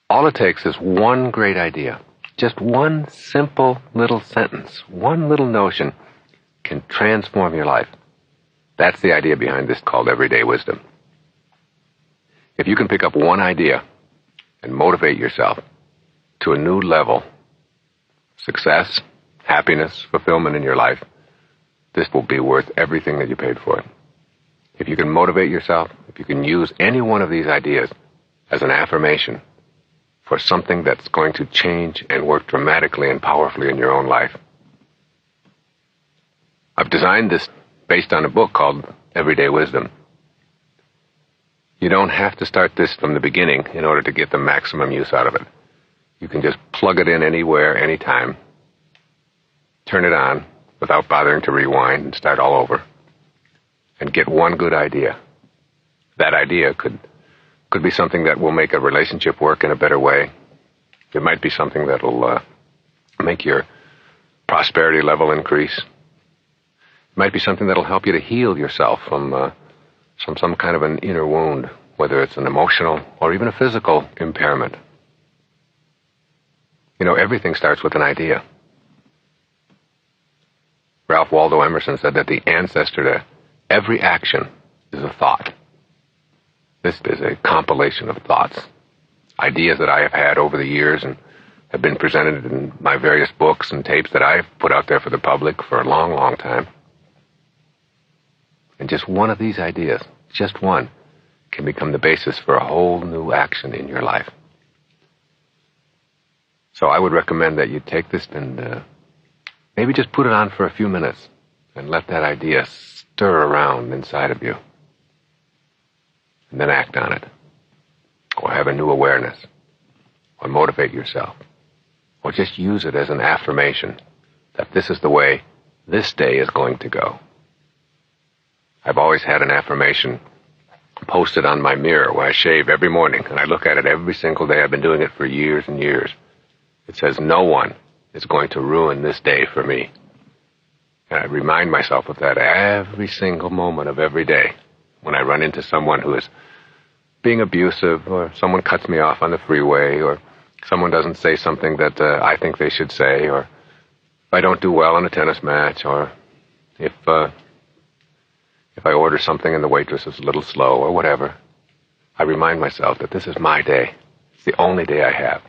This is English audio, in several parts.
All it takes is one great idea. Just one simple little sentence, one little notion can transform your life. That's the idea behind this called everyday wisdom. If you can pick up one idea and motivate yourself to a new level, success, happiness, fulfillment in your life, this will be worth everything that you paid for it. If you can motivate yourself, if you can use any one of these ideas as an affirmation for something that's going to change and work dramatically and powerfully in your own life. I've designed this based on a book called Everyday Wisdom. You don't have to start this from the beginning in order to get the maximum use out of it. You can just plug it in anywhere, anytime, turn it on without bothering to rewind and start all over, and get one good idea. That idea could be something that will make a relationship work in a better way. It might be something that'll make your prosperity level increase. It might be something that'll help you to heal yourself from some kind of an inner wound, whether it's an emotional or even a physical impairment. You know, everything starts with an idea. Ralph Waldo Emerson said that the ancestor to every action is a thought. This is a compilation of thoughts, ideas that I have had over the years and have been presented in my various books and tapes that I've put out there for the public for a long, long time. And just one of these ideas, just one, can become the basis for a whole new action in your life. So I would recommend that you take this and maybe just put it on for a few minutes and let that idea stir around inside of you. And then act on it. Or have a new awareness. Or motivate yourself. Or just use it as an affirmation that this is the way this day is going to go. I've always had an affirmation posted on my mirror when I shave every morning, and I look at it every single day. I've been doing it for years and years. It says, no one is going to ruin this day for me. And I remind myself of that every single moment of every day. When I run into someone who is being abusive, or someone cuts me off on the freeway, or someone doesn't say something that I think they should say, or if I don't do well in a tennis match, or if I order something and the waitress is a little slow, or whatever, I remind myself that this is my day. It's the only day I have,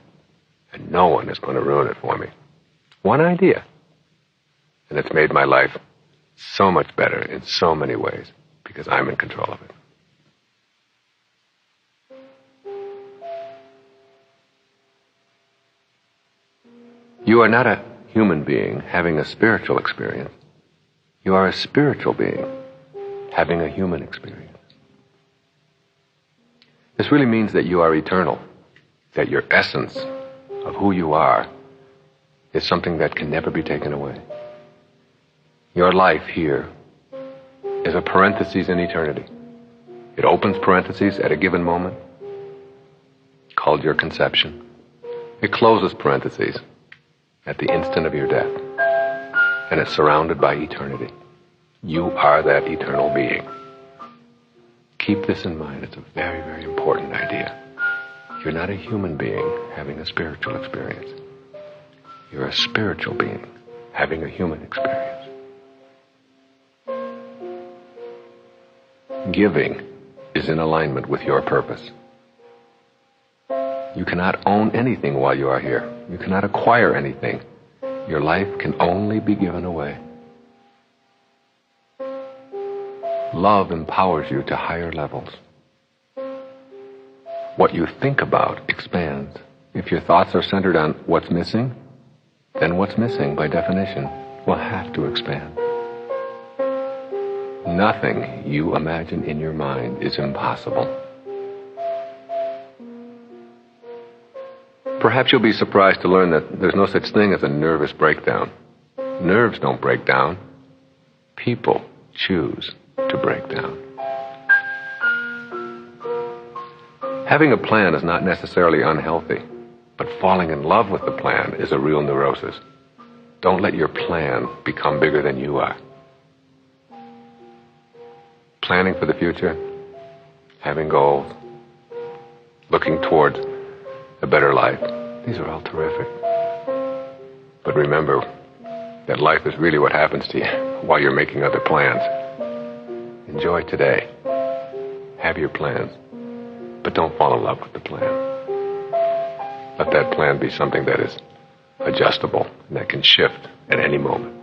and no one is going to ruin it for me. One idea, and it's made my life so much better in so many ways, because I'm in control of it. You are not a human being having a spiritual experience. You are a spiritual being having a human experience. This really means that you are eternal, that your essence of who you are is something that can never be taken away. Your life here is a parenthesis in eternity. It opens parentheses at a given moment, called your conception. It closes parentheses at the instant of your death. And it's surrounded by eternity. You are that eternal being. Keep this in mind. It's a very, very important idea. You're not a human being having a spiritual experience. You're a spiritual being having a human experience. Giving is in alignment with your purpose. You cannot own anything while you are here. You cannot acquire anything. Your life can only be given away. Love empowers you to higher levels. What you think about expands. If your thoughts are centered on what's missing, then what's missing, by definition, will have to expand. Nothing you imagine in your mind is impossible. Perhaps you'll be surprised to learn that there's no such thing as a nervous breakdown. Nerves don't break down. People choose to break down. Having a plan is not necessarily unhealthy, but falling in love with the plan is a real neurosis. Don't let your plan become bigger than you are. Planning for the future, having goals, looking towards a better life. These are all terrific. But remember that life is really what happens to you while you're making other plans. Enjoy today. Have your plans, but don't fall in love with the plan. Let that plan be something that is adjustable and that can shift at any moment.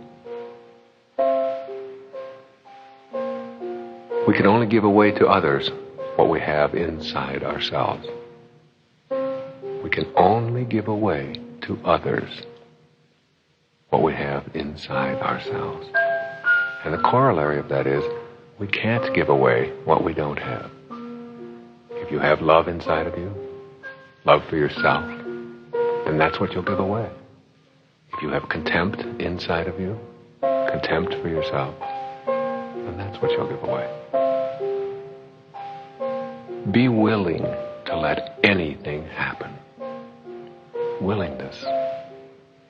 We can only give away to others what we have inside ourselves. We can only give away to others what we have inside ourselves. And the corollary of that is, we can't give away what we don't have. If you have love inside of you, love for yourself, then that's what you'll give away. If you have contempt inside of you, contempt for yourself, then that's what you'll give away. Be willing to let anything happen. Willingness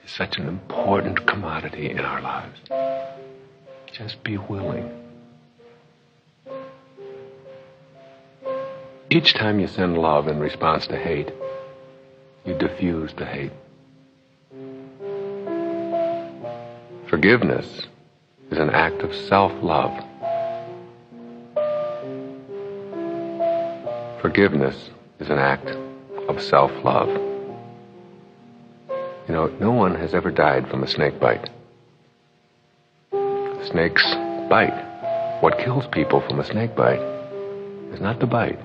is such an important commodity in our lives. Just be willing. Each time you send love in response to hate, you diffuse the hate. Forgiveness is an act of self-love. Forgiveness is an act of self-love. You know, no one has ever died from a snake bite. Snakes bite. What kills people from a snake bite is not the bite,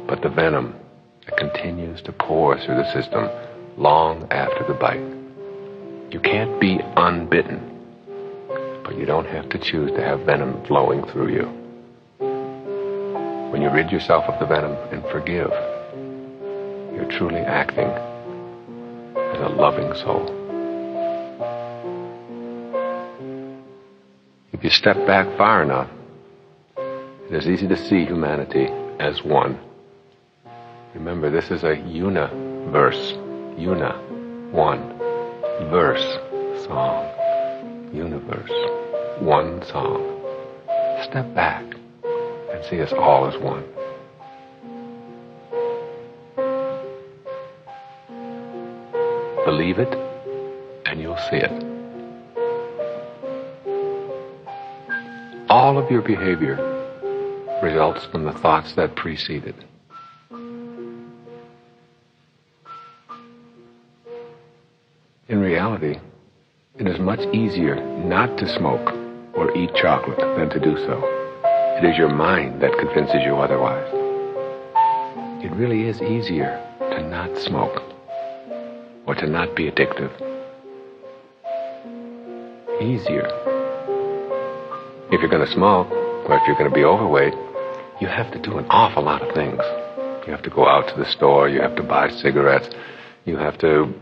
but the venom that continues to pour through the system long after the bite. You can't be unbitten, but you don't have to choose to have venom flowing through you. When you rid yourself of the venom and forgive, you're truly acting as a loving soul. If you step back far enough, it is easy to see humanity as one. Remember, this is a universe. One. Verse, song. Universe. One song. Step back and see us all as one. Believe it, and you'll see it. All of your behavior results from the thoughts that precede it. In reality, it is much easier not to smoke or eat chocolate than to do so. It is your mind that convinces you otherwise. It really is easier to not smoke or to not be addictive. Easier. If you're going to smoke, or if you're going to be overweight, you have to do an awful lot of things. You have to go out to the store, you have to buy cigarettes, you have to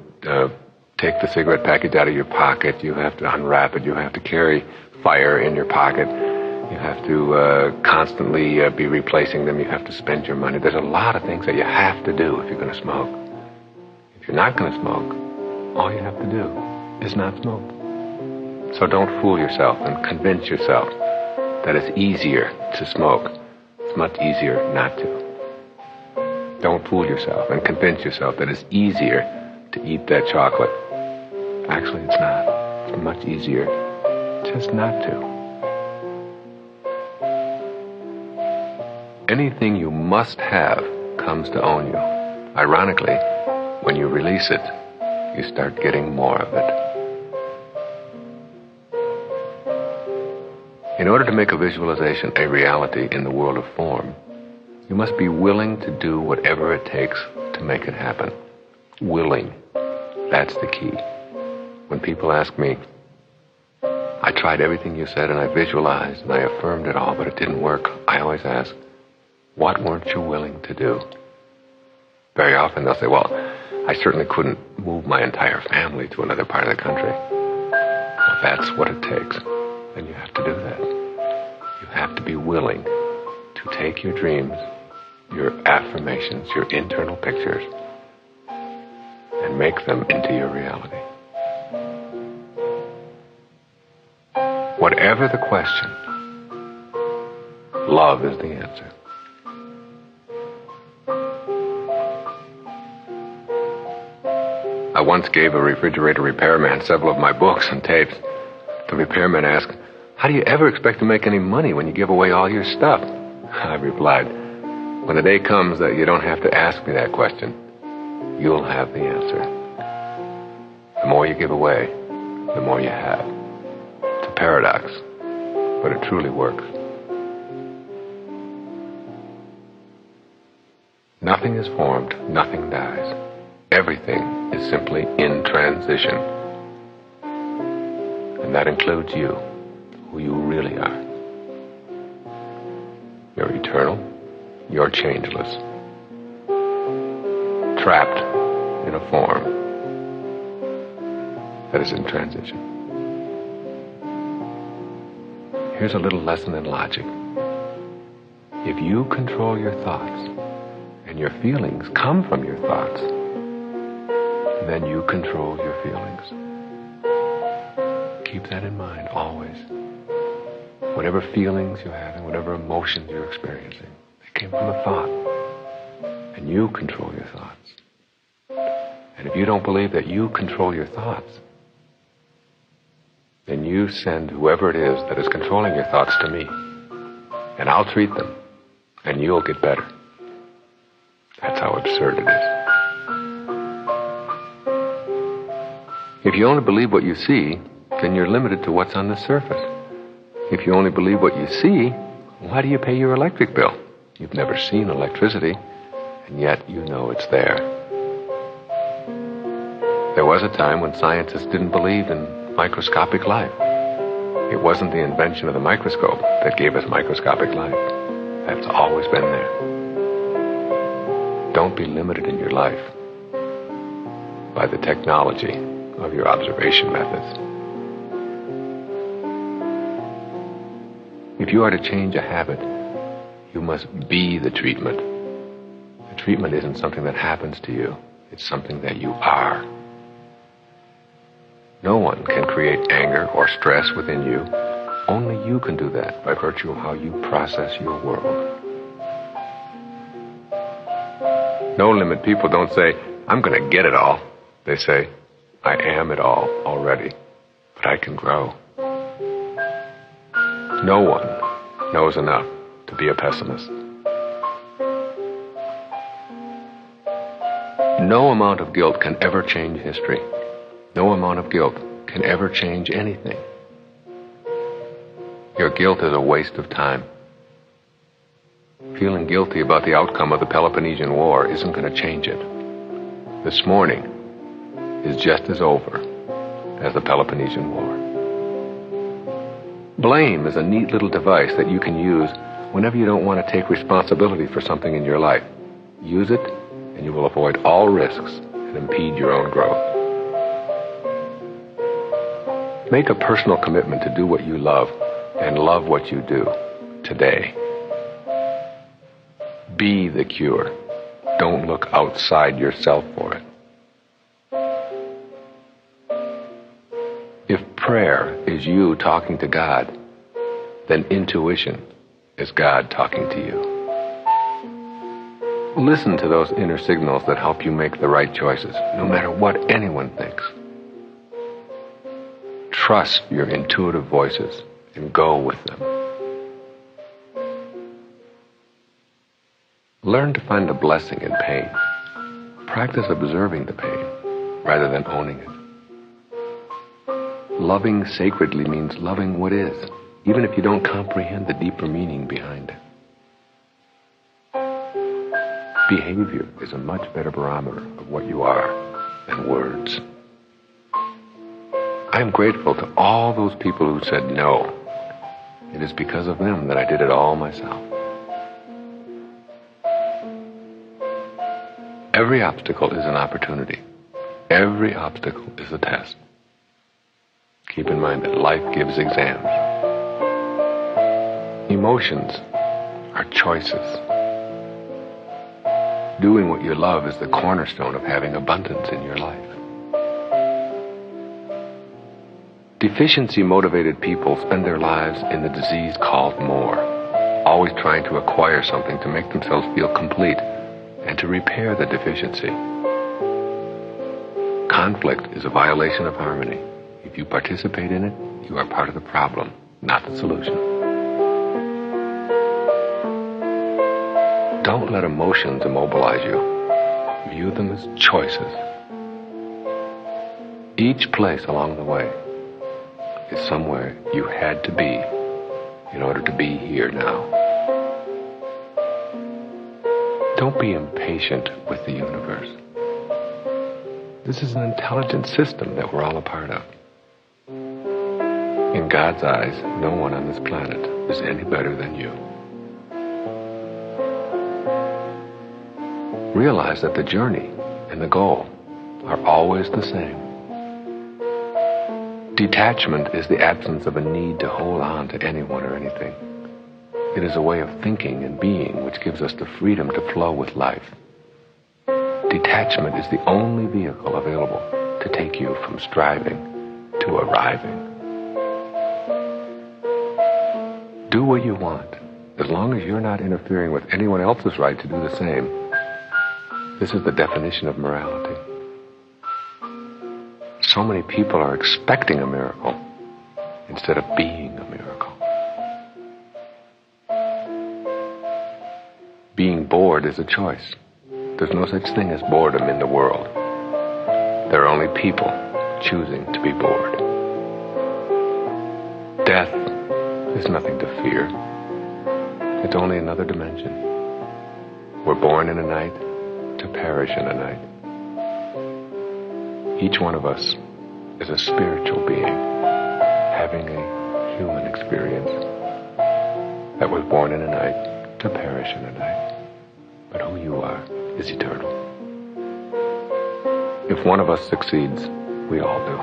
take the cigarette package out of your pocket, you have to unwrap it, you have to carry fire in your pocket, you have to constantly be replacing them, you have to spend your money. There's a lot of things that you have to do if you're going to smoke. If you're not going to smoke, all you have to do is not smoke. So don't fool yourself and convince yourself that it's easier to smoke. It's much easier not to. Don't fool yourself and convince yourself that it's easier to eat that chocolate. Actually, it's not. It's much easier just not to. Anything you must have comes to own you. Ironically, when you release it, you start getting more of it. In order to make a visualization a reality in the world of form, you must be willing to do whatever it takes to make it happen. Willing. That's the key. When people ask me, I tried everything you said and I visualized and I affirmed it all, but it didn't work, I always ask, what weren't you willing to do? Very often they'll say, well, I certainly couldn't move my entire family to another part of the country. Well, that's what it takes. Then you have to do that. You have to be willing to take your dreams, your affirmations, your internal pictures, and make them into your reality. Whatever the question, love is the answer. once gave a refrigerator repairman several of my books and tapes. The repairman asked, "How do you ever expect to make any money when you give away all your stuff?" I replied, "When the day comes that you don't have to ask me that question, you'll have the answer. The more you give away, the more you have." It's a paradox, but it truly works. Nothing is formed, nothing dies. Everything is simply in transition. And that includes you, who you really are. You're eternal, you're changeless, trapped in a form that is in transition. Here's a little lesson in logic. If you control your thoughts, and your feelings come from your thoughts, then you control your feelings. Keep that in mind always. Whatever feelings you're having, whatever emotions you're experiencing, they came from a thought. And you control your thoughts. And if you don't believe that you control your thoughts, then you send whoever it is that is controlling your thoughts to me. And I'll treat them. And you'll get better. That's how absurd it is. If you only believe what you see, then you're limited to what's on the surface. If you only believe what you see, why do you pay your electric bill? You've never seen electricity, and yet you know it's there. There was a time when scientists didn't believe in microscopic life. It wasn't the invention of the microscope that gave us microscopic life. That's always been there. Don't be limited in your life by the technology of your observation methods. If you are to change a habit, you must be the treatment. The treatment isn't something that happens to you. It's something that you are. No one can create anger or stress within you. Only you can do that by virtue of how you process your world. No limit people don't say, "I'm going to get it all." They say, "I am it all already, but I can grow." No one knows enough to be a pessimist. No amount of guilt can ever change history. No amount of guilt can ever change anything. Your guilt is a waste of time. Feeling guilty about the outcome of the Peloponnesian War isn't going to change it. This morning is just as over as the Peloponnesian War. Blame is a neat little device that you can use whenever you don't want to take responsibility for something in your life. Use it, and you will avoid all risks and impede your own growth. Make a personal commitment to do what you love and love what you do today. Be the cure. Don't look outside yourself for it. If prayer is you talking to God, then intuition is God talking to you. Listen to those inner signals that help you make the right choices, no matter what anyone thinks. Trust your intuitive voices and go with them. Learn to find the blessing in pain. Practice observing the pain rather than owning it. Loving sacredly means loving what is, even if you don't comprehend the deeper meaning behind it. Behavior is a much better barometer of what you are than words. I am grateful to all those people who said no. It is because of them that I did it all myself. Every obstacle is an opportunity. Every obstacle is a test. Keep in mind that life gives exams. Emotions are choices. Doing what you love is the cornerstone of having abundance in your life. Deficiency-motivated people spend their lives in the disease called more, always trying to acquire something to make themselves feel complete and to repair the deficiency. Conflict is a violation of harmony. If you participate in it, you are part of the problem, not the solution. Don't let emotions immobilize you. View them as choices. Each place along the way is somewhere you had to be in order to be here now. Don't be impatient with the universe. This is an intelligent system that we're all a part of. In God's eyes, no one on this planet is any better than you. Realize that the journey and the goal are always the same. Detachment is the absence of a need to hold on to anyone or anything. It is a way of thinking and being which gives us the freedom to flow with life. Detachment is the only vehicle available to take you from striving to arriving. Do what you want, as long as you're not interfering with anyone else's right to do the same. This is the definition of morality. So many people are expecting a miracle instead of being a miracle. Being bored is a choice. There's no such thing as boredom in the world. There are only people choosing to be bored. Death is nothing to fear. It's only another dimension. We're born in a night to perish in a night. Each one of us is a spiritual being having a human experience that was born in a night to perish in a night. But who you are is eternal. If one of us succeeds, we all do.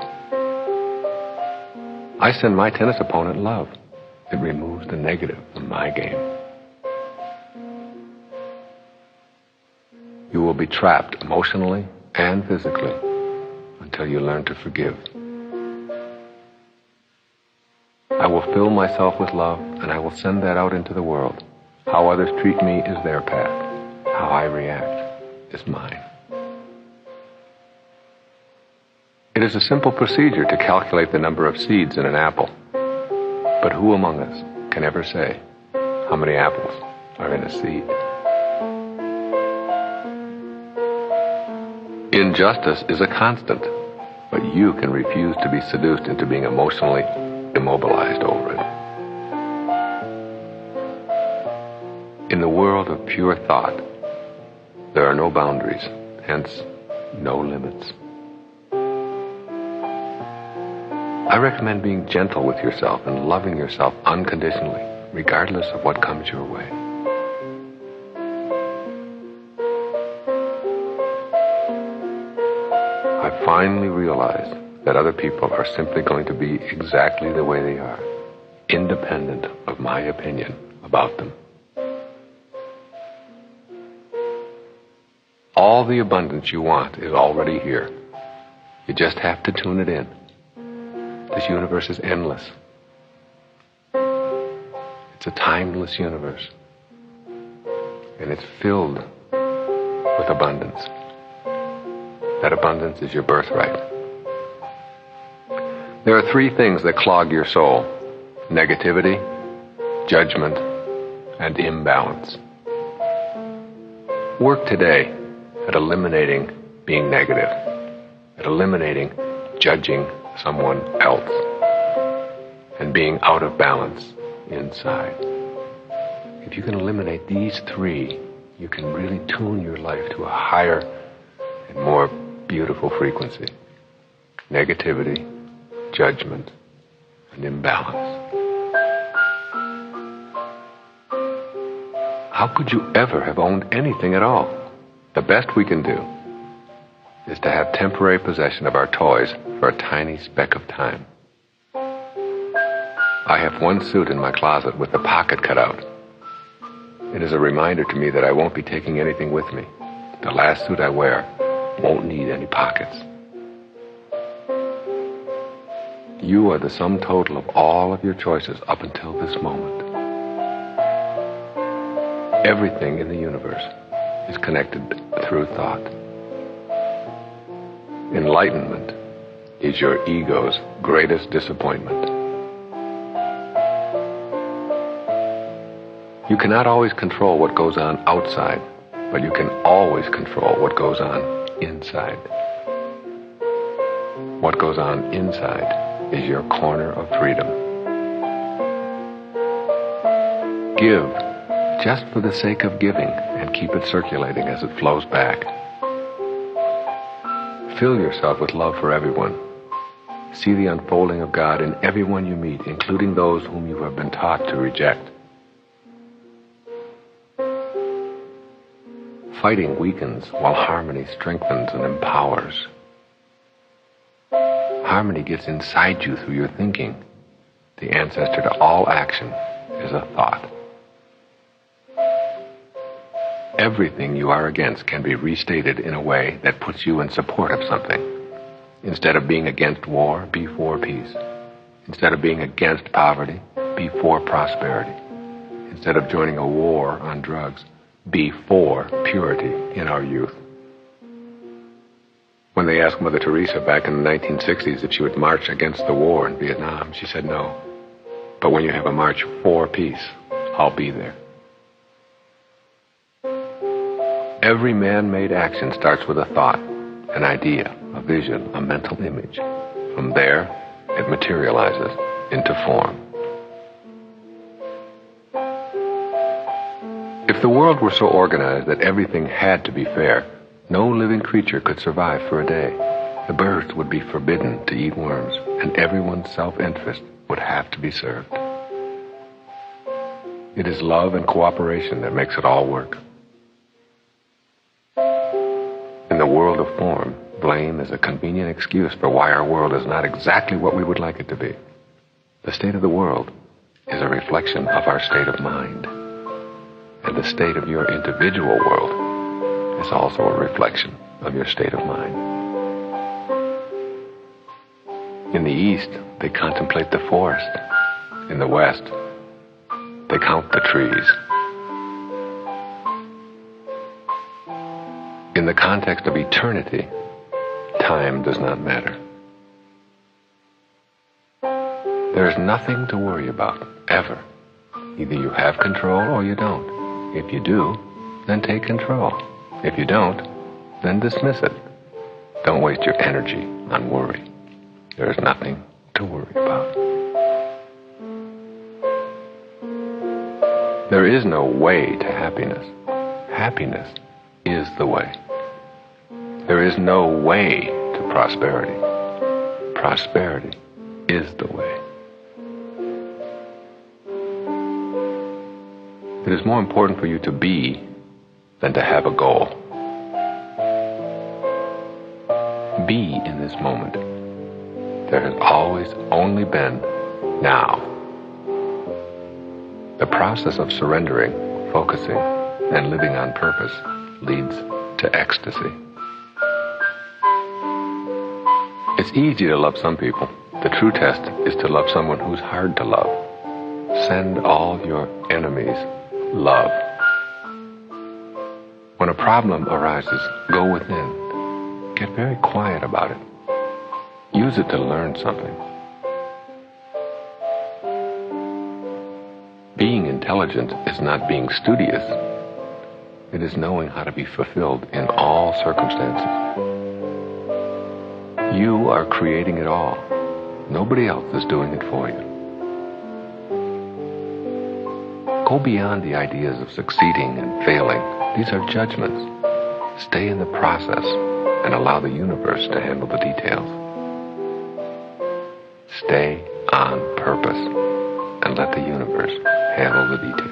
I send my tennis opponent love. It removes the negative from my game. You will be trapped emotionally and physically until you learn to forgive. I will fill myself with love, and I will send that out into the world. How others treat me is their path. How I react is mine. It is a simple procedure to calculate the number of seeds in an apple. But who among us can ever say how many apples are in a seed? Injustice is a constant, but you can refuse to be seduced into being emotionally immobilized over it. In the world of pure thought, there are no boundaries, hence no limits. I recommend being gentle with yourself and loving yourself unconditionally, regardless of what comes your way. I finally realized that other people are simply going to be exactly the way they are, independent of my opinion about them. All the abundance you want is already here. You just have to tune it in. This universe is endless. It's a timeless universe. And it's filled with abundance. That abundance is your birthright. There are three things that clog your soul: negativity, judgment, and imbalance. Work today at eliminating being negative, at eliminating judging someone else, and being out of balance inside. If you can eliminate these three, you can really tune your life to a higher and more beautiful frequency: negativity, judgment, and imbalance. How could you ever have owned anything at all? The best we can do is to have temporary possession of our toys for a tiny speck of time. I have one suit in my closet with the pocket cut out. It is a reminder to me that I won't be taking anything with me. The last suit I wear won't need any pockets. You are the sum total of all of your choices up until this moment. Everything in the universe is connected through thought. Enlightenment is your ego's greatest disappointment. You cannot always control what goes on outside, but you can always control what goes on inside. What goes on inside is your corner of freedom. Give just for the sake of giving and keep it circulating as it flows back. Fill yourself with love for everyone. See the unfolding of God in everyone you meet, including those whom you have been taught to reject. Fighting weakens while harmony strengthens and empowers. Harmony gets inside you through your thinking. The ancestor to all action is a thought. Everything you are against can be restated in a way that puts you in support of something. Instead of being against war, be for peace. Instead of being against poverty, be for prosperity. Instead of joining a war on drugs, be for purity in our youth. When they asked Mother Teresa back in the 1960s if she would march against the war in Vietnam, she said no. But when you have a march for peace, I'll be there. Every man-made action starts with a thought, an idea, a vision, a mental image. From there, it materializes into form. If the world were so organized that everything had to be fair, no living creature could survive for a day. The birds would be forbidden to eat worms, and everyone's self-interest would have to be served. It is love and cooperation that makes it all work. In the world of form, blame is a convenient excuse for why our world is not exactly what we would like it to be. The state of the world is a reflection of our state of mind. And the state of your individual world is also a reflection of your state of mind. In the East, they contemplate the forest. In the West, they count the trees. In the context of eternity, time does not matter. There is nothing to worry about, ever. Either you have control or you don't. If you do, then take control. If you don't, then dismiss it. Don't waste your energy on worry. There is nothing to worry about. There is no way to happiness. Happiness is the way. There is no way to prosperity. Prosperity is the way. It is more important for you to be than to have a goal. Be in this moment. There has always only been now. The process of surrendering, focusing, and living on purpose leads to ecstasy. It's easy to love some people. The true test is to love someone who's hard to love. Send all your enemies love. When a problem arises, go within. Get very quiet about it. Use it to learn something. Being intelligent is not being studious. It is knowing how to be fulfilled in all circumstances. You are creating it all. Nobody else is doing it for you. Go beyond the ideas of succeeding and failing. These are judgments. Stay in the process and allow the universe to handle the details. Stay on purpose and let the universe handle the details.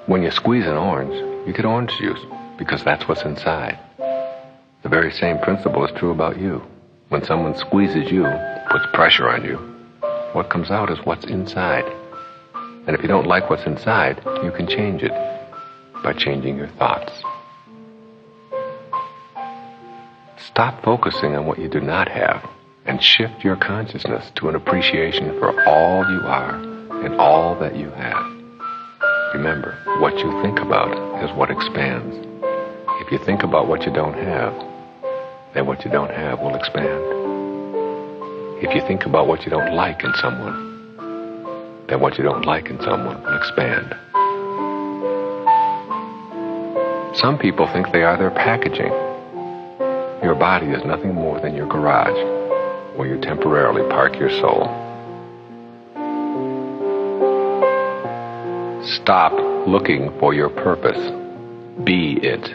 When you squeeze an orange, you get orange juice because that's what's inside. The very same principle is true about you. When someone squeezes you, puts pressure on you, what comes out is what's inside. And if you don't like what's inside, you can change it by changing your thoughts. Stop focusing on what you do not have and shift your consciousness to an appreciation for all you are and all that you have. Remember, what you think about is what expands. If you think about what you don't have, then what you don't have will expand. If you think about what you don't like in someone, then what you don't like in someone will expand. Some people think they are their packaging. Your body is nothing more than your garage, where you temporarily park your soul. Stop looking for your purpose. Be it.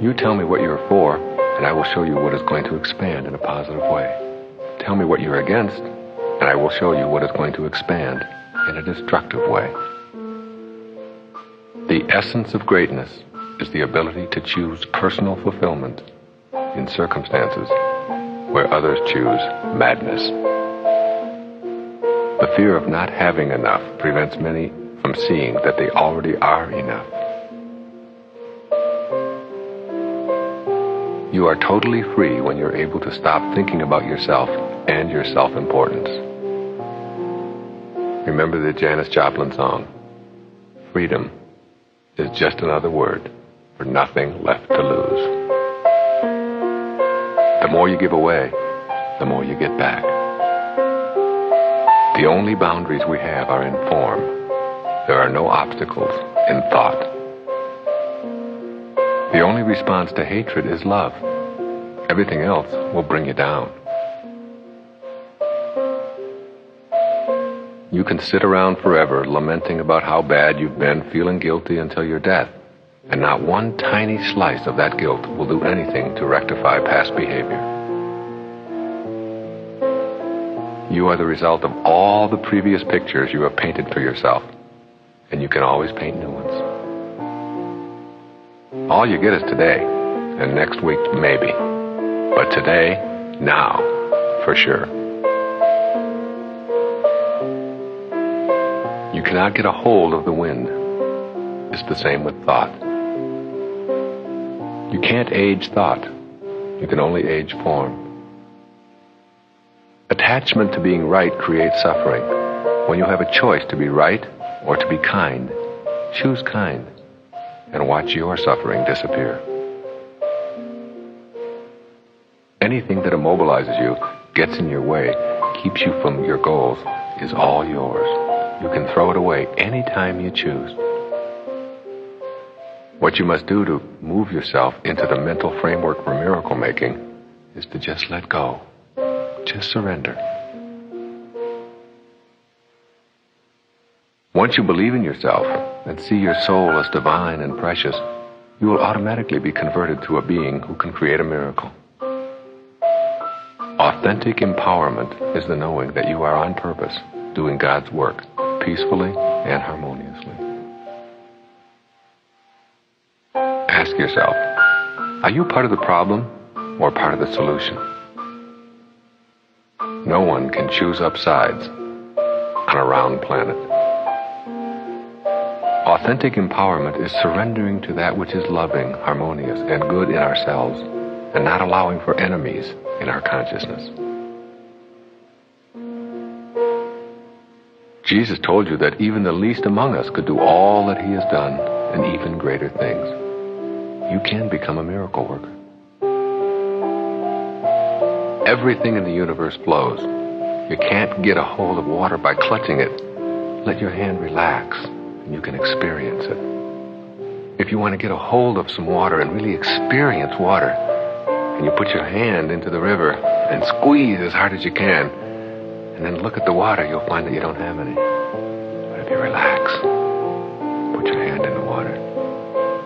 You tell me what you're for, and I will show you what is going to expand in a positive way. Tell me what you're against, and I will show you what is going to expand in a destructive way. The essence of greatness is the ability to choose personal fulfillment in circumstances where others choose madness. The fear of not having enough prevents many from seeing that they already are enough. You are totally free when you're able to stop thinking about yourself and your self-importance. Remember the Janis Joplin song, freedom is just another word for nothing left to lose. The more you give away, the more you get back. The only boundaries we have are in form. There are no obstacles in thought. The only response to hatred is love. Everything else will bring you down. You can sit around forever lamenting about how bad you've been, feeling guilty until your death, and not one tiny slice of that guilt will do anything to rectify past behavior. You are the result of all the previous pictures you have painted for yourself, and you can always paint new ones. All you get is today, and next week maybe, but today, now, for sure. You cannot get a hold of the wind. It's the same with thought. You can't age thought. You can only age form. Attachment to being right creates suffering. When you have a choice to be right or to be kind, choose kind and watch your suffering disappear. Anything that immobilizes you, gets in your way, keeps you from your goals, is all yours. You can throw it away anytime you choose. What you must do to move yourself into the mental framework for miracle making is to just let go. Just surrender. Once you believe in yourself and see your soul as divine and precious, you will automatically be converted to a being who can create a miracle. Authentic empowerment is the knowing that you are on purpose, doing God's work, peacefully and harmoniously. Ask yourself, are you part of the problem or part of the solution? No one can choose upsides on a round planet. Authentic empowerment is surrendering to that which is loving, harmonious, and good in ourselves, and not allowing for enemies in our consciousness. Jesus told you that even the least among us could do all that he has done and even greater things. You can become a miracle worker. Everything in the universe flows. You can't get a hold of water by clutching it. Let your hand relax and you can experience it. If you want to get a hold of some water and really experience water, and you put your hand into the river and squeeze as hard as you can, and then look at the water, you'll find that you don't have any. But if you relax, put your hand in the water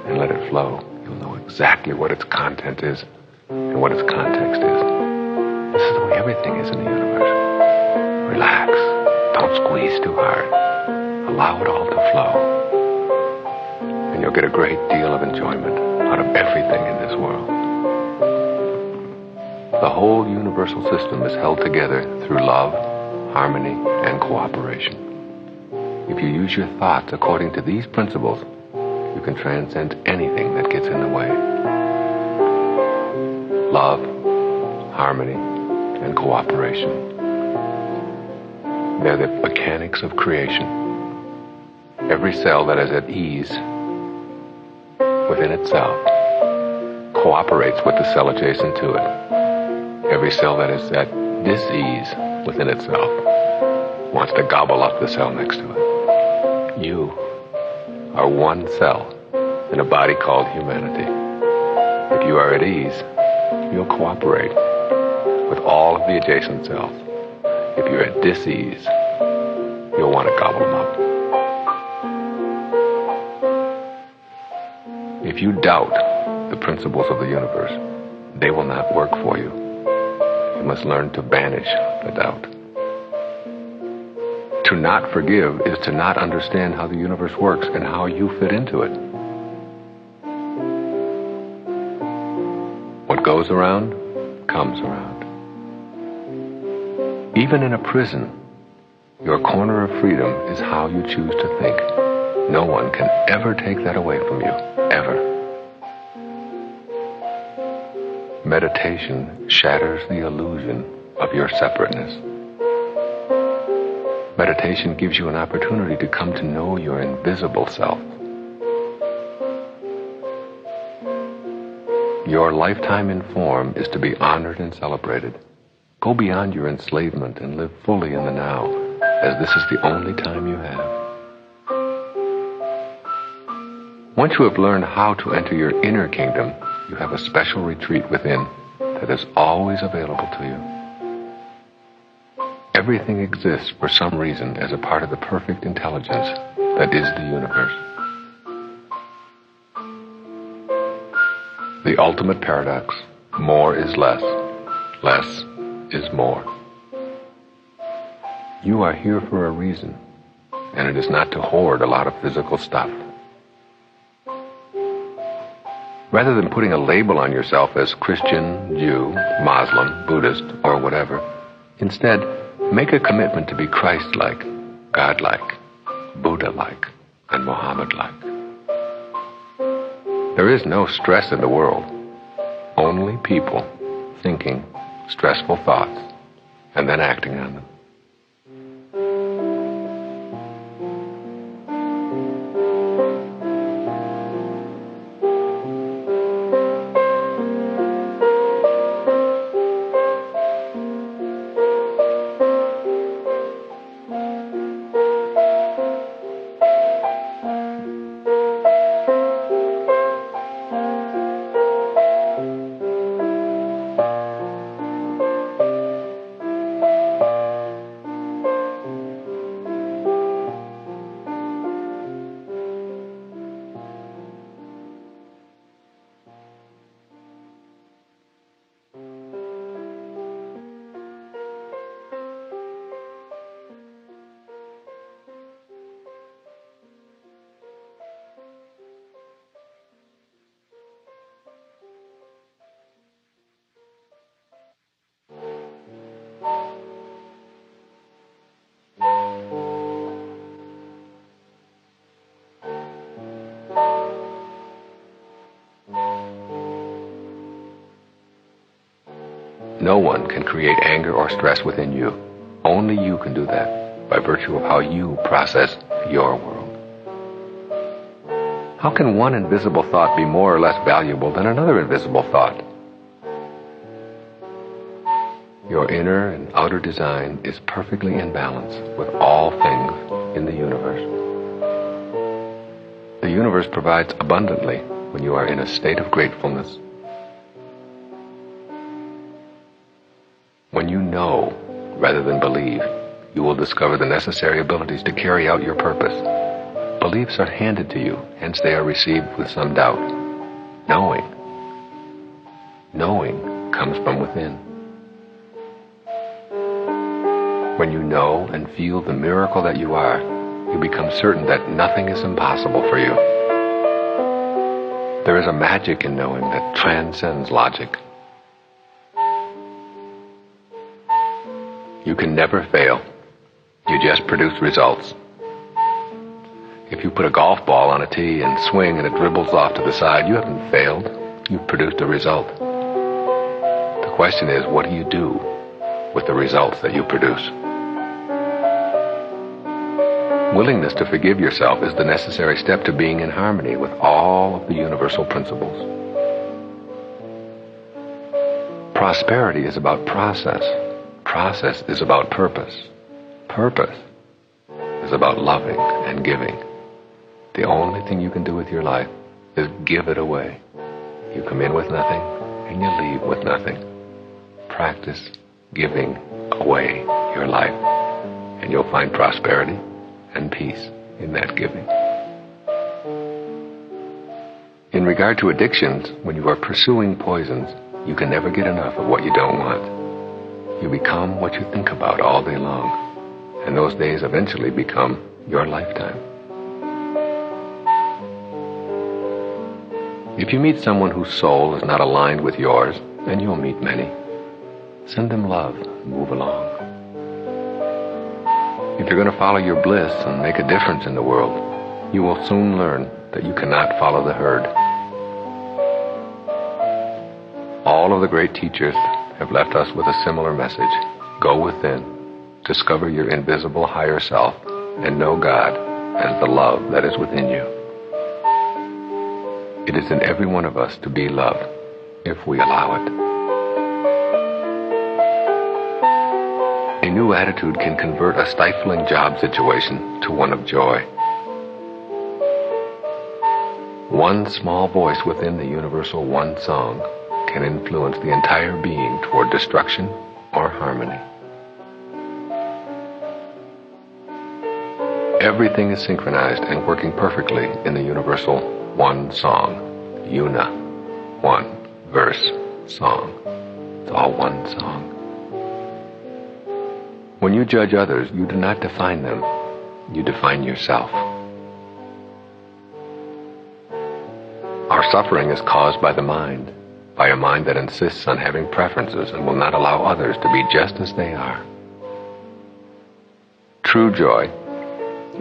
and let it flow, you'll know exactly what its content is and what its context is. This is the way everything is in the universe. Relax. Don't squeeze too hard. Allow it all to flow. And you'll get a great deal of enjoyment out of everything in this world. The whole universal system is held together through love, harmony, and cooperation. If you use your thoughts according to these principles, you can transcend anything that gets in the way. Love, harmony, and cooperation. They're the mechanics of creation. Every cell that is at ease within itself cooperates with the cell adjacent to it. Every cell that is at dis-ease within itself wants to gobble up the cell next to it. You are one cell in a body called humanity. If you are at ease, you'll cooperate with all of the adjacent cells. If you're at dis-ease, you'll want to gobble them up. If you doubt the principles of the universe, they will not work for you. You must learn to banish the doubt. To not forgive is to not understand how the universe works and how you fit into it. What goes around, comes around. Even in a prison, your corner of freedom is how you choose to think. No one can ever take that away from you, ever. Meditation shatters the illusion of your separateness. Meditation gives you an opportunity to come to know your invisible self. Your lifetime in form is to be honored and celebrated. Go beyond your enslavement and live fully in the now, as this is the only time you have. Once you have learned how to enter your inner kingdom, you have a special retreat within that is always available to you. Everything exists for some reason as a part of the perfect intelligence that is the universe. The ultimate paradox: more is less, less is more. You are here for a reason, and it is not to hoard a lot of physical stuff. Rather than putting a label on yourself as Christian, Jew, Muslim, Buddhist, or whatever, instead, make a commitment to be Christ-like, God-like, Buddha-like, and Muhammad-like. There is no stress in the world, only people thinking stressful thoughts and then acting on them. No one can create anger or stress within you. Only you can do that by virtue of how you process your world. How can one invisible thought be more or less valuable than another invisible thought? Your inner and outer design is perfectly in balance with all things in the universe. The universe provides abundantly when you are in a state of gratefulness. When you know rather than believe, you will discover the necessary abilities to carry out your purpose. Beliefs are handed to you, hence they are received with some doubt. Knowing comes from within. When you know and feel the miracle that you are, you become certain that nothing is impossible for you. There is a magic in knowing that transcends logic. You can never fail. You just produce results. If you put a golf ball on a tee and swing and it dribbles off to the side, you haven't failed. You've produced a result. The question is, what do you do with the results that you produce? Willingness to forgive yourself is the necessary step to being in harmony with all of the universal principles. Prosperity is about process. Process is about purpose. Purpose is about loving and giving. The only thing you can do with your life is give it away. You come in with nothing and you leave with nothing. Practice giving away your life, and you'll find prosperity and peace in that giving. In regard to addictions, when you are pursuing poisons, you can never get enough of what you don't want. You become what you think about all day long, and those days eventually become your lifetime. If you meet someone whose soul is not aligned with yours, and you'll meet many, send them love and move along. If you're going to follow your bliss and make a difference in the world, you will soon learn that you cannot follow the herd. All of the great teachers have left us with a similar message. Go within, discover your invisible higher self, and know God as the love that is within you. It is in every one of us to be love, if we allow it. A new attitude can convert a stifling job situation to one of joy. One small voice within the universal one song can influence the entire being toward destruction or harmony. Everything is synchronized and working perfectly in the universal one song. Una, one verse song. It's all one song. When you judge others, you do not define them, you define yourself. Our suffering is caused by the mind, by a mind that insists on having preferences and will not allow others to be just as they are. True joy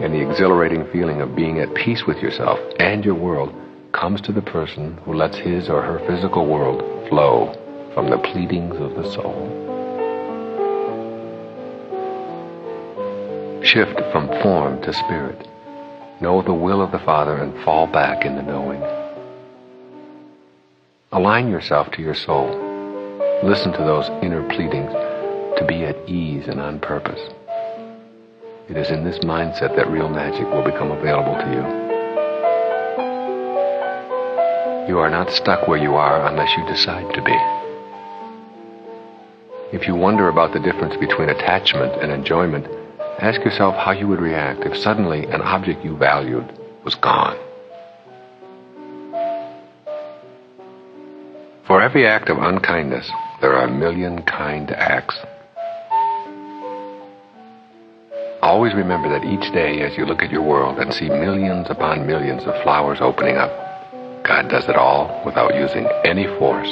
and the exhilarating feeling of being at peace with yourself and your world comes to the person who lets his or her physical world flow from the pleadings of the soul. Shift from form to spirit. Know the will of the Father and fall back in the knowing. Align yourself to your soul. Listen to those inner pleadings to be at ease and on purpose. It is in this mindset that real magic will become available to you. You are not stuck where you are unless you decide to be. If you wonder about the difference between attachment and enjoyment, ask yourself how you would react if suddenly an object you valued was gone. For every act of unkindness, there are a million kind acts. Always remember that each day as you look at your world and see millions upon millions of flowers opening up, God does it all without using any force.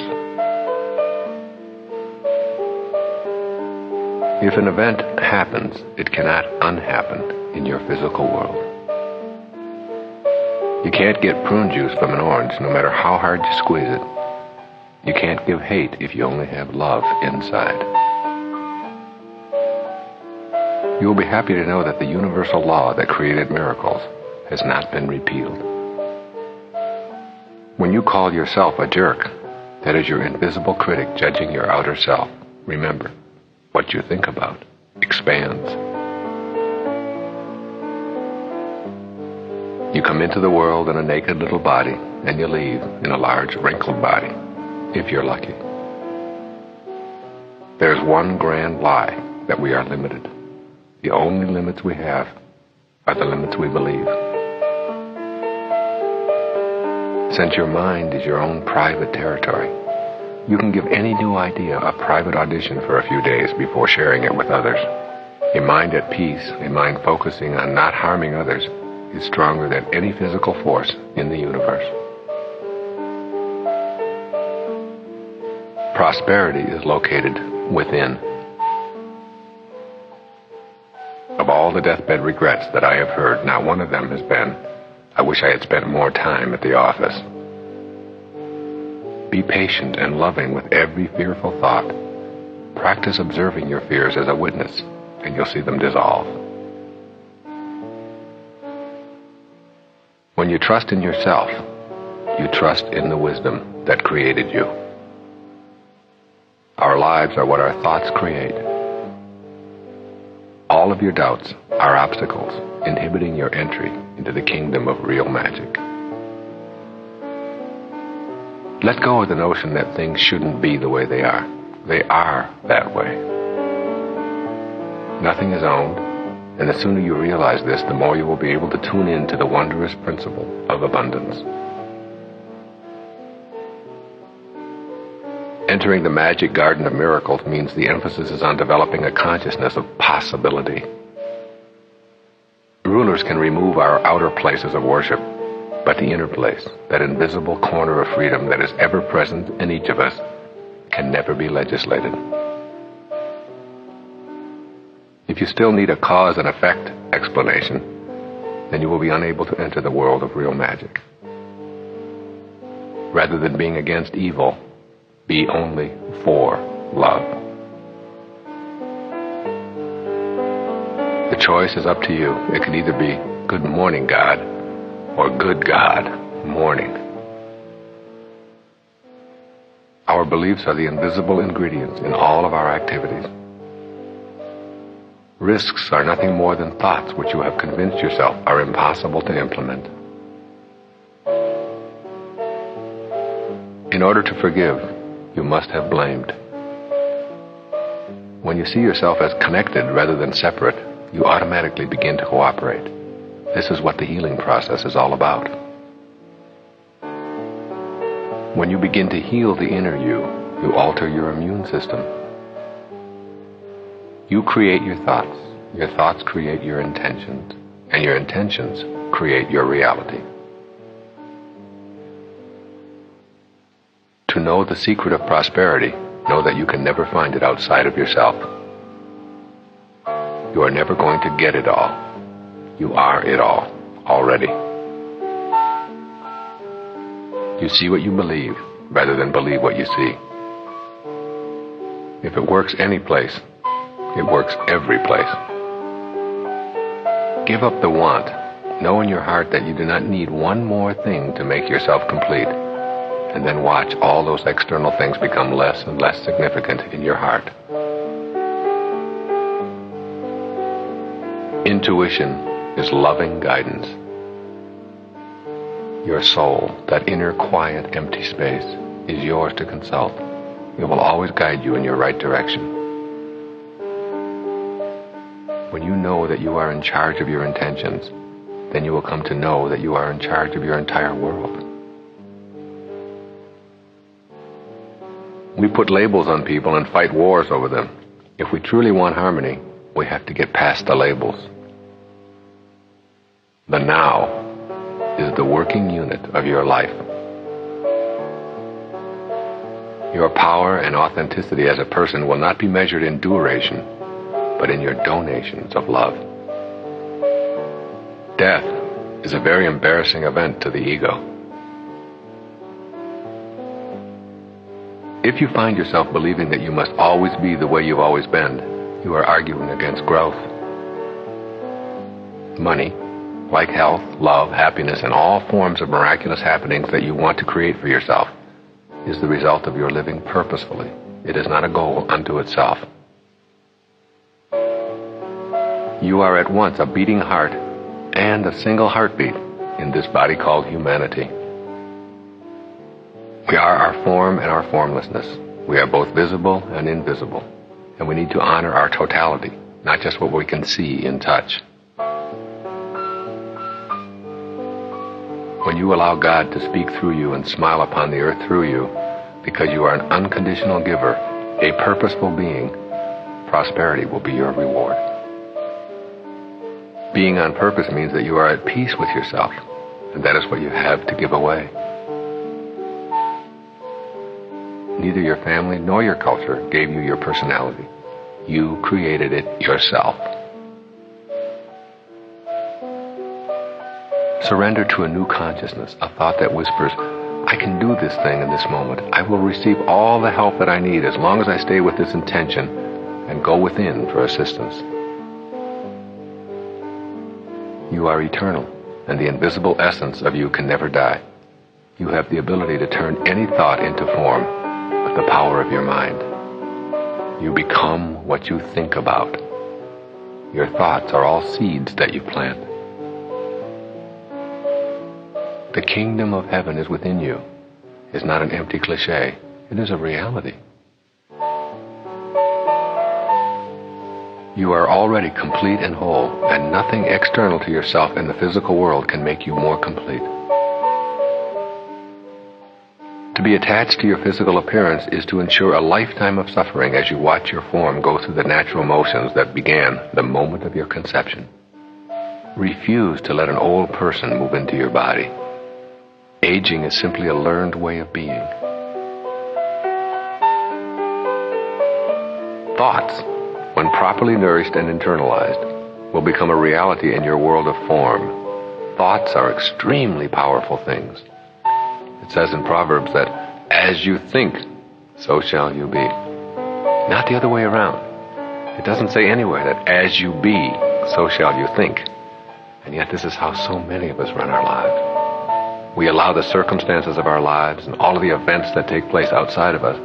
If an event happens, it cannot unhappen in your physical world. You can't get prune juice from an orange no matter how hard you squeeze it. You can't give hate if you only have love inside. You will be happy to know that the universal law that created miracles has not been repealed. When you call yourself a jerk, that is your invisible critic judging your outer self. Remember, what you think about expands. You come into the world in a naked little body, and you leave in a large wrinkled body, if you're lucky. There's one grand lie, that we are limited. The only limits we have are the limits we believe. Since your mind is your own private territory, you can give any new idea a private audition for a few days before sharing it with others. A mind at peace, a mind focusing on not harming others, is stronger than any physical force in the universe. Prosperity is located within. Of all the deathbed regrets that I have heard, not one of them has been, I wish I had spent more time at the office. Be patient and loving with every fearful thought. Practice observing your fears as a witness, and you'll see them dissolve. When you trust in yourself, you trust in the wisdom that created you. Our lives are what our thoughts create. All of your doubts are obstacles inhibiting your entry into the kingdom of real magic. Let go of the notion that things shouldn't be the way they are. They are that way. Nothing is owned, and the sooner you realize this, the more you will be able to tune in to the wondrous principle of abundance. Entering the magic garden of miracles means the emphasis is on developing a consciousness of possibility. Rulers can remove our outer places of worship, but the inner place, that invisible corner of freedom that is ever present in each of us, can never be legislated. If you still need a cause and effect explanation, then you will be unable to enter the world of real magic. Rather than being against evil, be only for love. The choice is up to you. It can either be good morning, God, or good God, morning. Our beliefs are the invisible ingredients in all of our activities. Risks are nothing more than thoughts which you have convinced yourself are impossible to implement. In order to forgive, you must have blamed. When you see yourself as connected rather than separate, you automatically begin to cooperate. This is what the healing process is all about. When you begin to heal the inner you, you alter your immune system. You create your thoughts create your intentions, and your intentions create your reality. To know the secret of prosperity, know that you can never find it outside of yourself. You are never going to get it all. You are it all, already. You see what you believe, rather than believe what you see. If it works any place, it works every place. Give up the want. Know in your heart that you do not need one more thing to make yourself complete. And then watch all those external things become less and less significant in your heart. Intuition is loving guidance. Your soul, that inner quiet, empty space, is yours to consult. It will always guide you in your right direction. When you know that you are in charge of your intentions, then you will come to know that you are in charge of your entire world. We put labels on people and fight wars over them. If we truly want harmony, we have to get past the labels. The now is the working unit of your life. Your power and authenticity as a person will not be measured in duration, but in your donations of love. Death is a very embarrassing event to the ego. If you find yourself believing that you must always be the way you've always been, you are arguing against growth. Money, like health, love, happiness, and all forms of miraculous happenings that you want to create for yourself, is the result of your living purposefully. It is not a goal unto itself. You are at once a beating heart and a single heartbeat in this body called humanity. We are our form and our formlessness. We are both visible and invisible, and we need to honor our totality, not just what we can see and touch. When you allow God to speak through you and smile upon the earth through you, because you are an unconditional giver, a purposeful being, prosperity will be your reward. Being on purpose means that you are at peace with yourself, and that is what you have to give away. Neither your family nor your culture gave you your personality. You created it yourself. Surrender to a new consciousness, a thought that whispers, I can do this thing in this moment. I will receive all the help that I need as long as I stay with this intention and go within for assistance. You are eternal, and the invisible essence of you can never die. You have the ability to turn any thought into form with the power of your mind. You become what you think about. Your thoughts are all seeds that you plant. The kingdom of heaven is within you. It's not an empty cliche. It is a reality. You are already complete and whole, and nothing external to yourself in the physical world can make you more complete. To be attached to your physical appearance is to ensure a lifetime of suffering as you watch your form go through the natural motions that began the moment of your conception. Refuse to let an old person move into your body. Aging is simply a learned way of being. Thoughts, when properly nourished and internalized, will become a reality in your world of form. Thoughts are extremely powerful things. It says in Proverbs that, as you think, so shall you be. Not the other way around. It doesn't say anywhere that as you be, so shall you think. And yet this is how so many of us run our lives. We allow the circumstances of our lives and all of the events that take place outside of us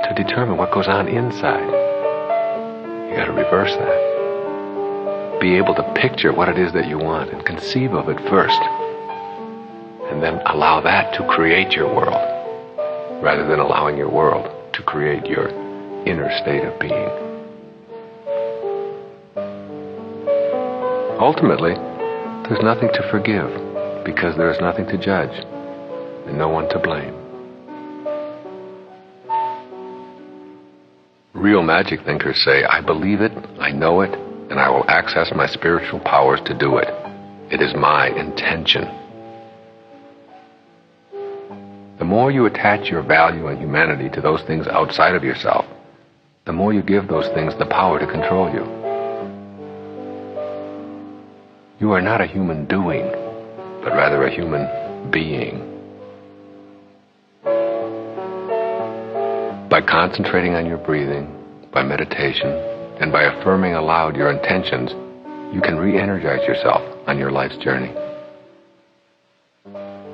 to determine what goes on inside. You got to reverse that. Be able to picture what it is that you want and conceive of it first. And then allow that to create your world, rather than allowing your world to create your inner state of being. Ultimately, there's nothing to forgive, because there is nothing to judge, and no one to blame. Real magic thinkers say, I believe it, I know it, and I will access my spiritual powers to do it. It is my intention. The more you attach your value and humanity to those things outside of yourself, the more you give those things the power to control you. You are not a human doing, but rather a human being. By concentrating on your breathing, by meditation, and by affirming aloud your intentions, you can re-energize yourself on your life's journey.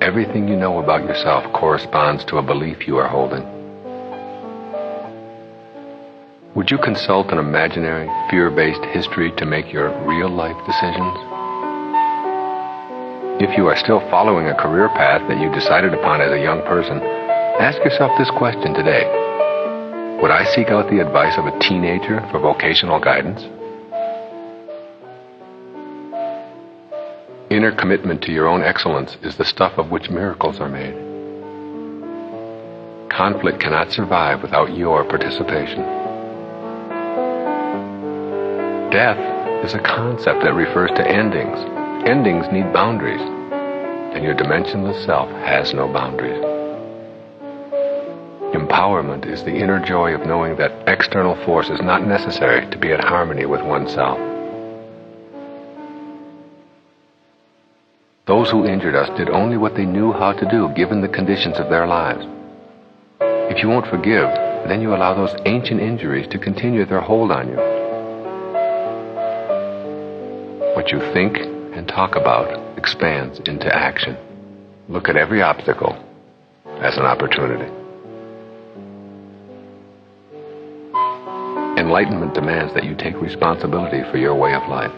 Everything you know about yourself corresponds to a belief you are holding. Would you consult an imaginary, fear-based history to make your real-life decisions? If you are still following a career path that you decided upon as a young person, ask yourself this question today. Would I seek out the advice of a teenager for vocational guidance? Inner commitment to your own excellence is the stuff of which miracles are made. Conflict cannot survive without your participation. Death is a concept that refers to endings. Endings need boundaries, and your dimensionless self has no boundaries. Empowerment is the inner joy of knowing that external force is not necessary to be at harmony with oneself. Those who injured us did only what they knew how to do given the conditions of their lives. If you won't forgive, then you allow those ancient injuries to continue their hold on you. What you think and talk about expands into action. Look at every obstacle as an opportunity. Enlightenment demands that you take responsibility for your way of life.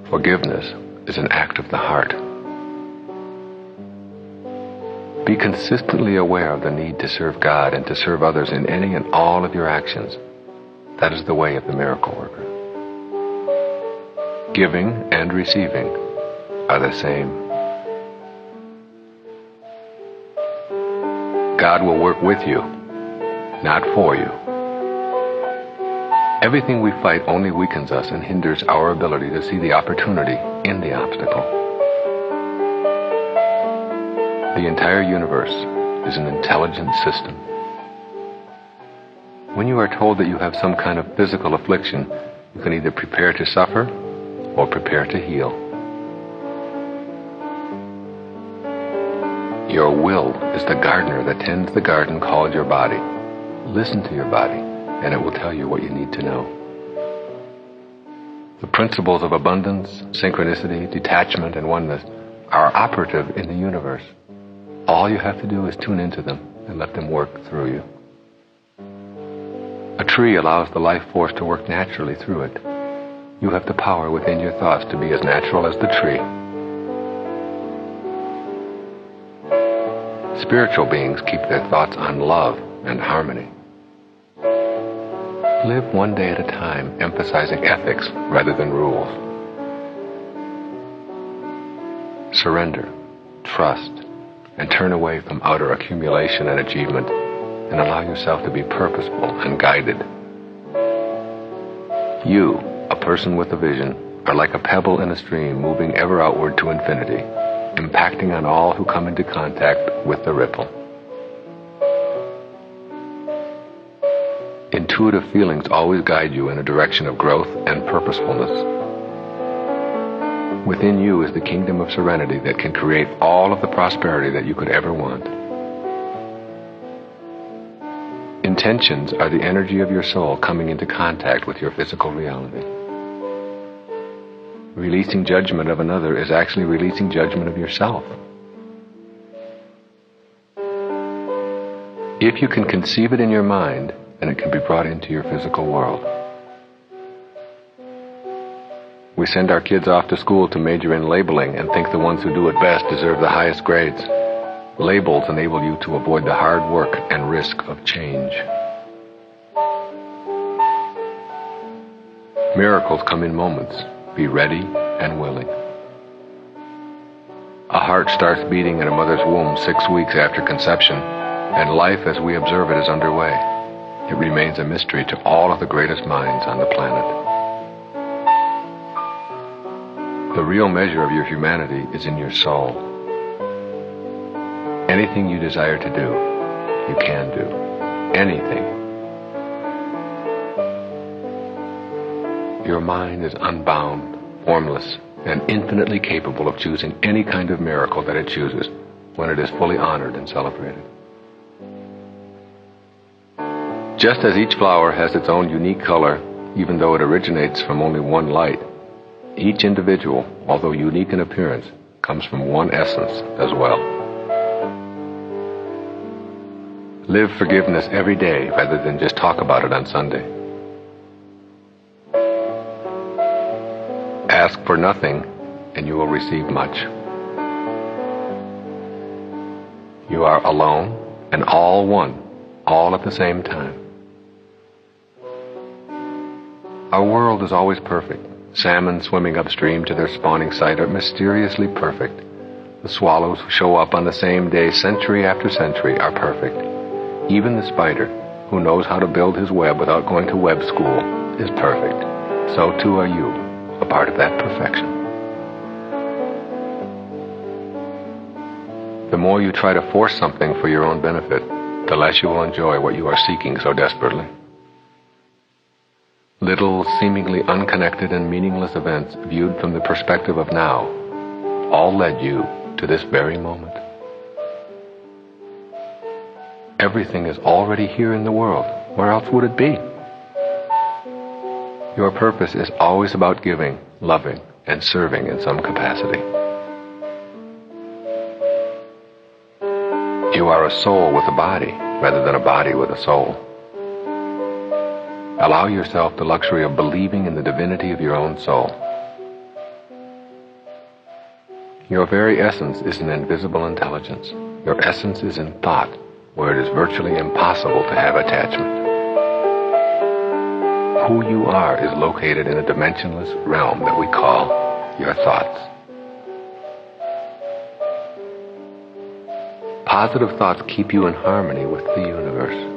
Forgiveness is an act of the heart. Be consistently aware of the need to serve God and to serve others in any and all of your actions. That is the way of the miracle worker. Giving and receiving are the same. God will work with you, not for you. Everything we fight only weakens us and hinders our ability to see the opportunity in the obstacle. The entire universe is an intelligent system. When you are told that you have some kind of physical affliction, you can either prepare to suffer or prepare to heal. Your will is the gardener that tends the garden called your body. Listen to your body, and it will tell you what you need to know. The principles of abundance, synchronicity, detachment, and oneness are operative in the universe. All you have to do is tune into them and let them work through you. A tree allows the life force to work naturally through it. You have the power within your thoughts to be as natural as the tree. Spiritual beings keep their thoughts on love and harmony. Live one day at a time, emphasizing ethics rather than rules. Surrender, trust, and turn away from outer accumulation and achievement, and allow yourself to be purposeful and guided. You, a person with a vision, are like a pebble in a stream moving ever outward to infinity, impacting on all who come into contact with the ripple. Intuitive feelings always guide you in a direction of growth and purposefulness. Within you is the kingdom of serenity that can create all of the prosperity that you could ever want. Intentions are the energy of your soul coming into contact with your physical reality. Releasing judgment of another is actually releasing judgment of yourself. If you can conceive it in your mind, then it can be brought into your physical world. We send our kids off to school to major in labeling and think the ones who do it best deserve the highest grades. Labels enable you to avoid the hard work and risk of change. Miracles come in moments. Be ready and willing. A heart starts beating in a mother's womb 6 weeks after conception, and life as we observe it is underway. It remains a mystery to all of the greatest minds on the planet. The real measure of your humanity is in your soul. Anything you desire to do, you can do. Anything. Your mind is unbound, formless, and infinitely capable of choosing any kind of miracle that it chooses when it is fully honored and celebrated. Just as each flower has its own unique color, even though it originates from only one light, each individual, although unique in appearance, comes from one essence as well. Live forgiveness every day rather than just talk about it on Sunday. Ask for nothing and you will receive much. You are alone and all one, all at the same time. Our world is always perfect. Salmon swimming upstream to their spawning site are mysteriously perfect. The swallows who show up on the same day century after century are perfect. Even the spider, who knows how to build his web without going to web school, is perfect. So too are you, a part of that perfection. The more you try to force something for your own benefit, the less you will enjoy what you are seeking so desperately. Little, seemingly unconnected and meaningless events viewed from the perspective of now all led you to this very moment. Everything is already here in the world. Where else would it be? Your purpose is always about giving, loving, and serving in some capacity. You are a soul with a body rather than a body with a soul. Allow yourself the luxury of believing in the divinity of your own soul. Your very essence is an invisible intelligence. Your essence is in thought, where it is virtually impossible to have attachment. Who you are is located in a dimensionless realm that we call your thoughts. Positive thoughts keep you in harmony with the universe.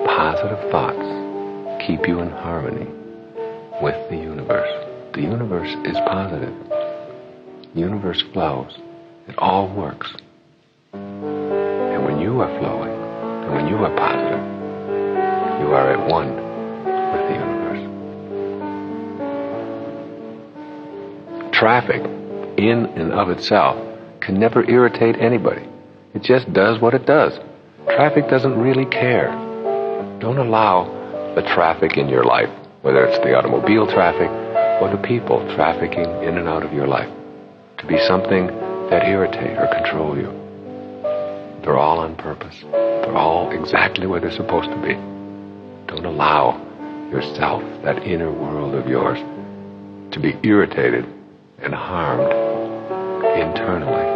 Positive thoughts keep you in harmony with the universe. The universe is positive. The universe flows. It all works. And when you are flowing, and when you are positive, you are at one with the universe. Traffic, in and of itself, can never irritate anybody. It just does what it does. Traffic doesn't really care. Don't allow the traffic in your life whether it's the automobile traffic or the people trafficking in and out of your life, to be something that irritate or control you. They're all on purpose. They're all exactly where they're supposed to be. Don't allow yourself, that inner world of yours, to be irritated and harmed internally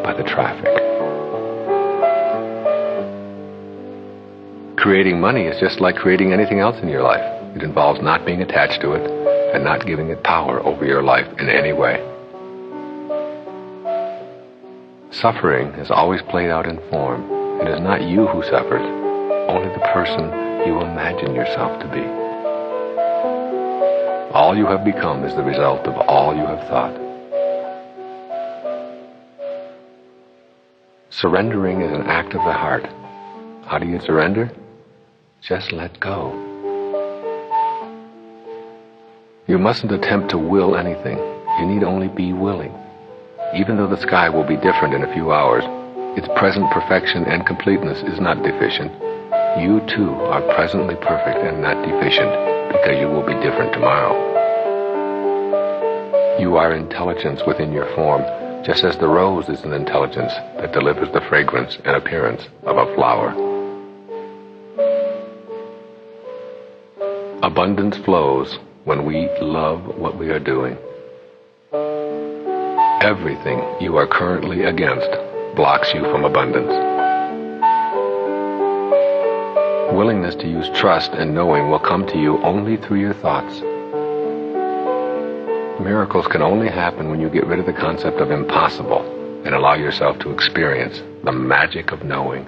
by the traffic. Creating money is just like creating anything else in your life. It involves not being attached to it and not giving it power over your life in any way. Suffering is always played out in form. It is not you who suffers, only the person you imagine yourself to be. All you have become is the result of all you have thought. Surrendering is an act of the heart. How do you surrender? Just let go. You mustn't attempt to will anything. You need only be willing. Even though the sky will be different in a few hours, its present perfection and completeness is not deficient. You too are presently perfect and not deficient, because you will be different tomorrow. You are intelligence within your form, just as the rose is an intelligence that delivers the fragrance and appearance of a flower. Abundance flows when we love what we are doing. Everything you are currently against blocks you from abundance. Willingness to use trust and knowing will come to you only through your thoughts. Miracles can only happen when you get rid of the concept of impossible and allow yourself to experience the magic of knowing.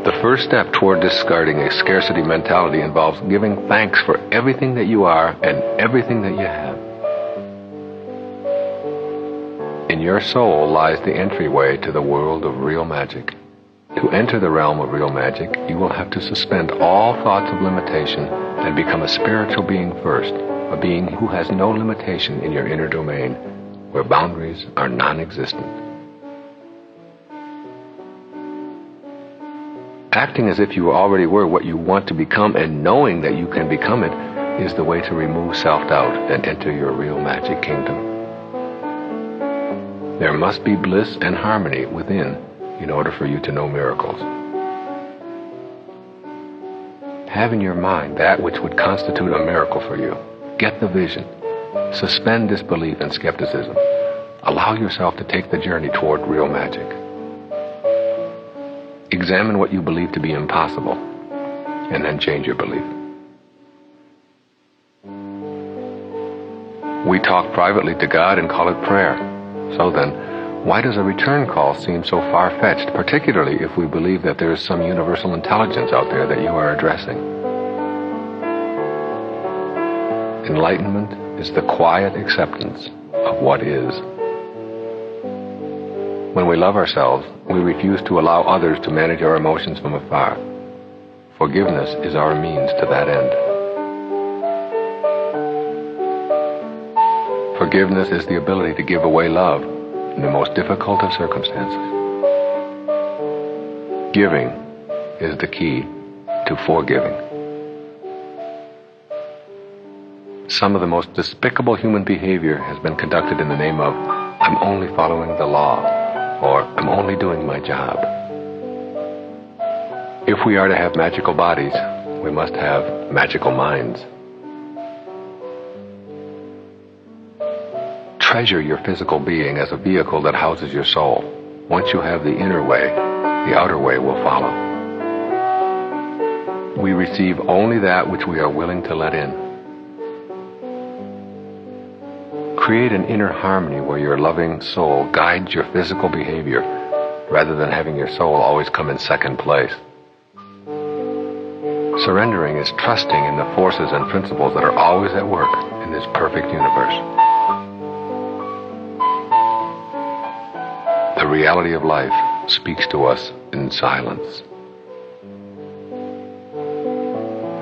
The first step toward discarding a scarcity mentality involves giving thanks for everything that you are and everything that you have. In your soul lies the entryway to the world of real magic. To enter the realm of real magic, you will have to suspend all thoughts of limitation and become a spiritual being first, a being who has no limitation in your inner domain, where boundaries are non-existent. Acting as if you already were what you want to become and knowing that you can become it is the way to remove self-doubt and enter your real magic kingdom. There must be bliss and harmony within in order for you to know miracles. Have in your mind that which would constitute a miracle for you. Get the vision. Suspend disbelief and skepticism. Allow yourself to take the journey toward real magic. Examine what you believe to be impossible, and then change your belief. We talk privately to God and call it prayer. So then, why does a return call seem so far-fetched, particularly if we believe that there is some universal intelligence out there that you are addressing? Enlightenment is the quiet acceptance of what is. When we love ourselves, we refuse to allow others to manage our emotions from afar. Forgiveness is our means to that end. Forgiveness is the ability to give away love in the most difficult of circumstances. Giving is the key to forgiving. Some of the most despicable human behavior has been conducted in the name of, I'm only following the law, or I'm only doing my job. If we are to have magical bodies, we must have magical minds. Treasure your physical being as a vehicle that houses your soul. Once you have the inner way, the outer way will follow. We receive only that which we are willing to let in. Create an inner harmony where your loving soul guides your physical behavior, rather than having your soul always come in second place. Surrendering is trusting in the forces and principles that are always at work in this perfect universe. The reality of life speaks to us in silence.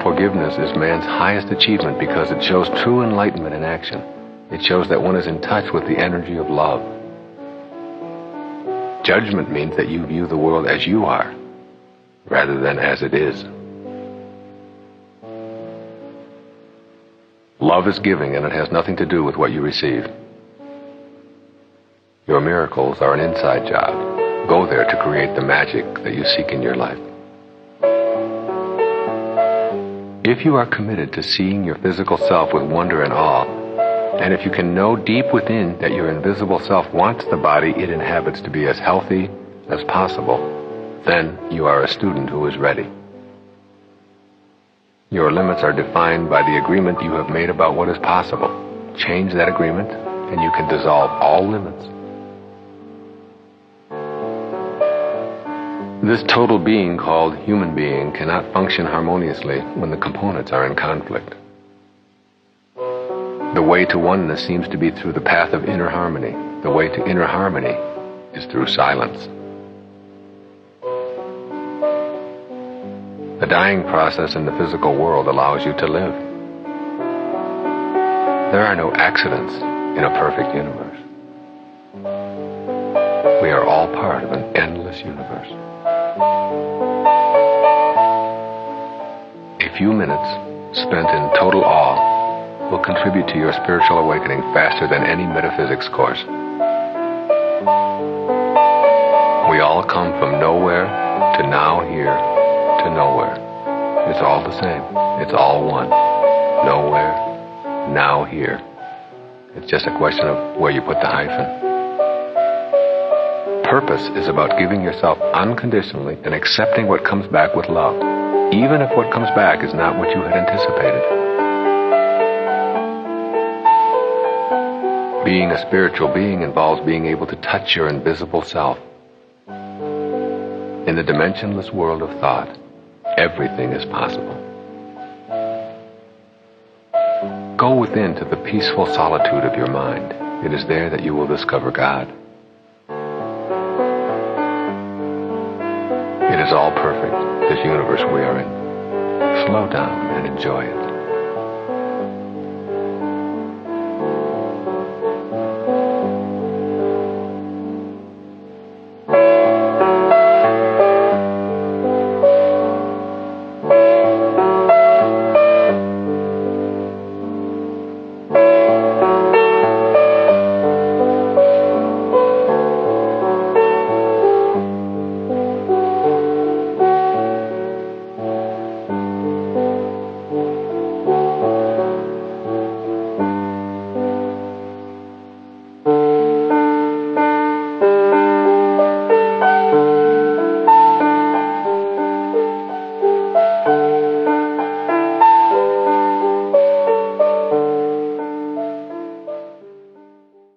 Forgiveness is man's highest achievement because it shows true enlightenment in action. It shows that one is in touch with the energy of love. Judgment means that you view the world as you are. rather than as it is. Love is giving, and it has nothing to do with what you receive. Your miracles are an inside job. Go there to create the magic that you seek in your life. If you are committed to seeing your physical self with wonder and awe, and if you can know deep within that your invisible self wants the body it inhabits to be as healthy as possible, then you are a student who is ready. Your limits are defined by the agreement you have made about what is possible. Change that agreement, and you can dissolve all limits. This total being called human being cannot function harmoniously when the components are in conflict. The way to oneness seems to be through the path of inner harmony. The way to inner harmony is through silence. The dying process in the physical world allows you to live. There are no accidents in a perfect universe. We are all part of an endless universe. A few minutes spent in total awe will contribute to your spiritual awakening faster than any metaphysics course. We all come from nowhere to now here to nowhere. It's all the same. It's all one. Nowhere, now here. It's just a question of where you put the hyphen. Purpose is about giving yourself unconditionally and accepting what comes back with love, even if what comes back is not what you had anticipated. Being a spiritual being involves being able to touch your invisible self. In the dimensionless world of thought, everything is possible. Go within to the peaceful solitude of your mind. It is there that you will discover God. It is all perfect, this universe we are in. Slow down and enjoy it.